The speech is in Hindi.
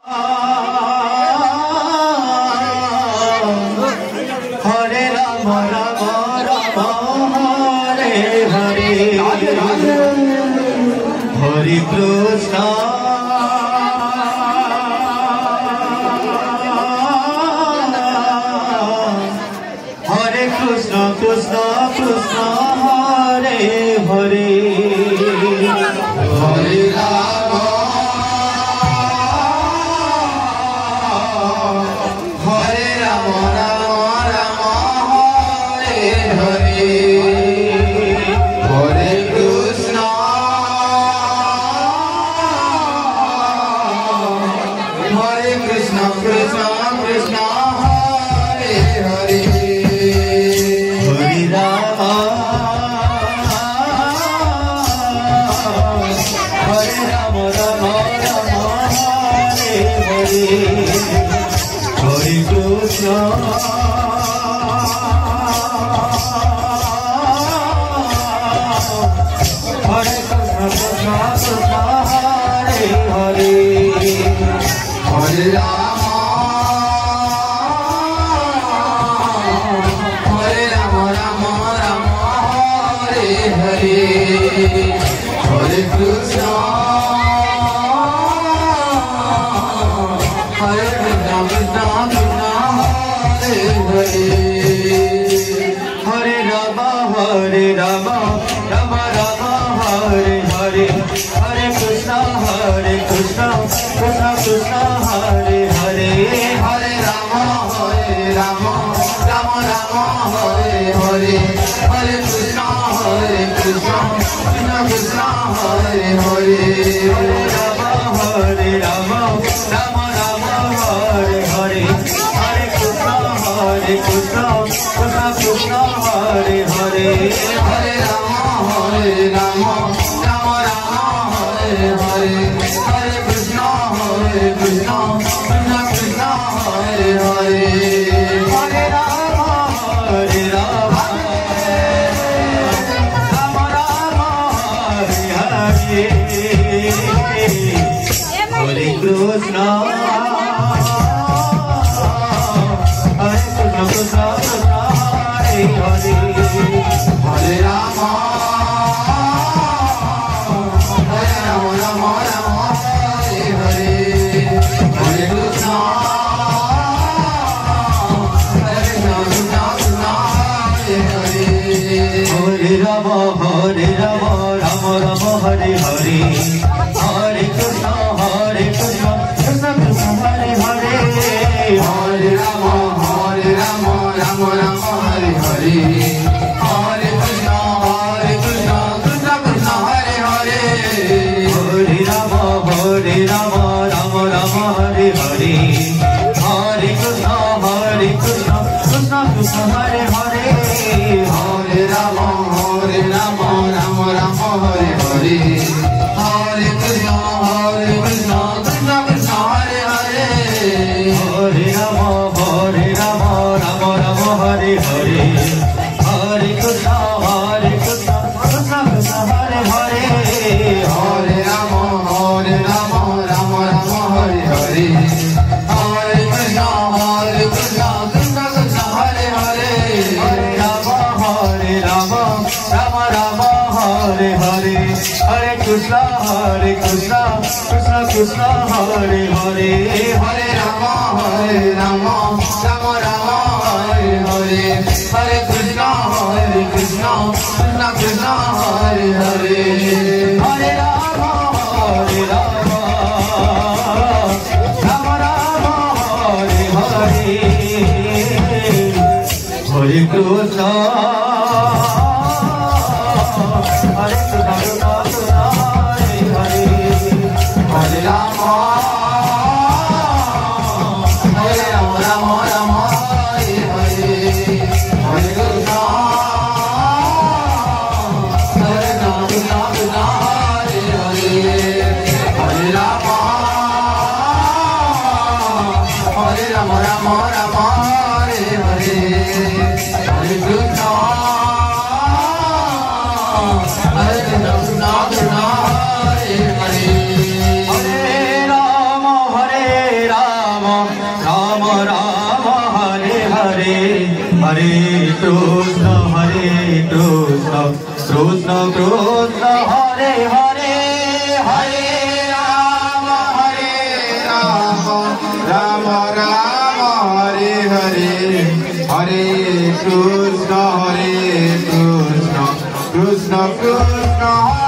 Hare Ram Ram Ram Hare Hare Hare Krishna Krishna Krishna Krishna Hare Hare Hare Ram Ram Ram Hare Hare Hare Krishna Krishna Krishna Krishna Hare Hare Hare Ram Ram Ram Hare Hare Hare Krishna Krishna Krishna Hare Hare Hare Ram Ram Ram Hare Hare Hare Krishna Krishna Krishna Hare Hare Hare Ram Ram Ram Hare Hare Hare Krishna Krishna Krishna Hare Hare Hare Ram Ram Ram Hare Hare Hare Krishna Krishna Krishna Hare Hare Hare Ram Ram Ram Hare Hare Hare Krishna Krishna Krishna Hare Hare Hare Ram Ram Ram Hare Hare Hare Krishna Krishna Krishna Hare Hare Hare Ram Ram Ram Hare Hare Hare Krishna Krishna Hare Hare Hare Ram Ram Hare Hare Hare Krishna Hare Ram Ram Ram Hare Hare Hare Krishna Krishna Krishna Hare Hare Hare Ram Ram Ram Hare Hare Hare Krishna Krishna Krishna Hare Hare Hare Ram Ram Ram Hare Hare Hare Krishna Krishna Krishna Hare Hare Hare Ram Ram Ram Hare Hare Hare Krishna Krishna Krishna Hare Hare Hare Ram Ram Hare Hare Hare Krishna Krishna Krishna Hare Hare Hare Ram Ram Hare Hare Hare Krishna Krishna Krishna Hare Hare Hare Ram Ram Hare Hare Hare Krishna Krishna Krishna Hare Hare Hare Ram Ram Hare Hare Hare Krishna Krishna Krishna Hare Hare Hare Ram Ram Hare Hare Hare Krishna Hare Hare Hare Ram Ram Hare Hare Hare Krishna Krishna Hare Hare Hare Ram Ram Hare Hare Hare Krishna Krishna Krishna Hare Hare Hare Rama Rama Rama Hare Hare Hare Krishna Krishna Krishna Hare